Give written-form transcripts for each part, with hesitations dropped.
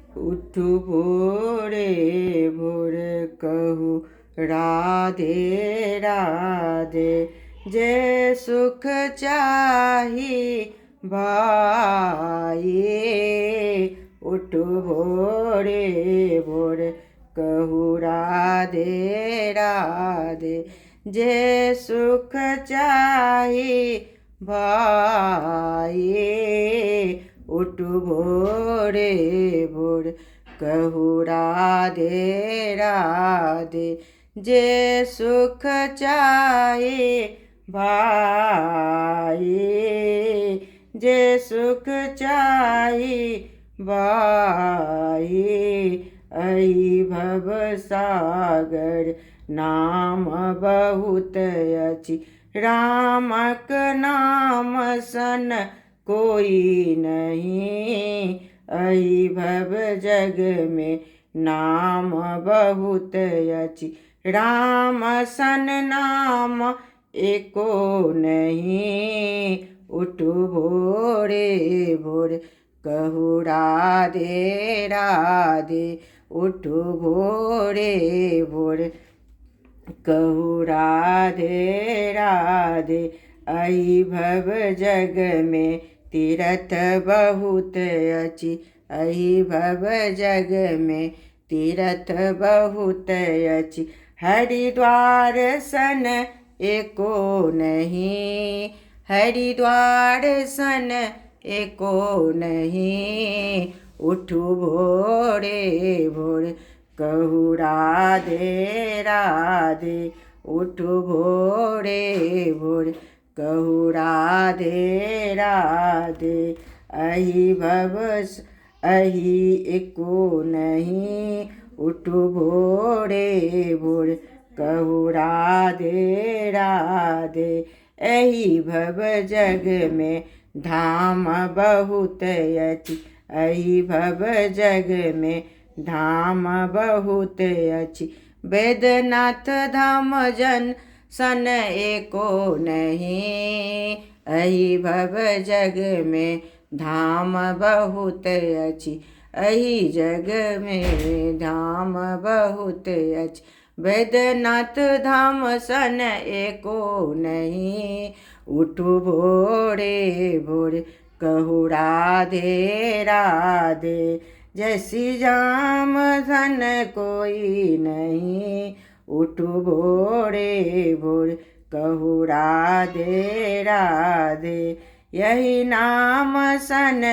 उठू भोरे भोर कहूँ राधे राधे। जे सुख चाही भाई, उठू भोरे भोर कहूँ राधे राधे। जे सुख चाही भाई, उठू भोरे भोर कहूँ राधे राधे। जे सुख चाहे भाई, जे सुख चाहे भाई। अहि भव सागर नाम बहुत अछि, रामक नाम सन कोई नहीं। अहि भव जग में नाम बहुत अछि, राम सन नाम एको नहीं। उठू भोरे भोर कहूँ राधे राधे। उठू भोरे भोर कहूँ राधे राधे। अहि भव जग में तीरथ बहुत अछि, अहि भव जग में तीरथ बहुत अछि। हरिद्वार सन एको नहीं, हरिद्वार सन एको नहीं। उठू भोरे भोर कहूँ राधे राधे। उठू भोरे भोर कहूँ राधे राधे। अहि भव अहि एको नहीं। उठू भोरे भोर कहूँ राधे राधे। अहि भव जग में धाम बहुत अछि, अहि भव जग में धाम बहुत अछि। बैद्यनाथ धाम जन सन एको नहीं, अहि भव जग में धाम बहुत अछि, अहि जग में धाम बहुत अछि। बैद्यनाथ धाम सन एको नहीं। उठू भोरे भोर कहूँ राधे राधे। जैसी जाम धन कोई नहीं। उठू भोरे भोर कहूँ राधे राधे। यही नाम सन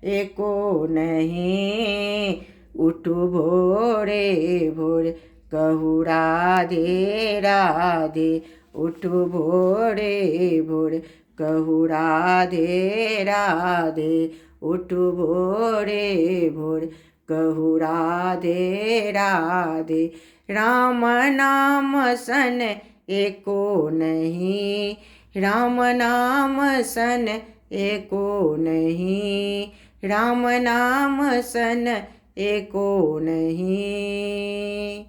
एको नहीं। उठू भोरे भोर कहूँ राधे राधे। उठू भोरे भोर कहूँ राधे राधे। उठू भोरे भोर कहूँ राधे राधे। राम नाम सन एको नहीं, राम नाम सन एको नहीं, राम नाम सन एको नहीं।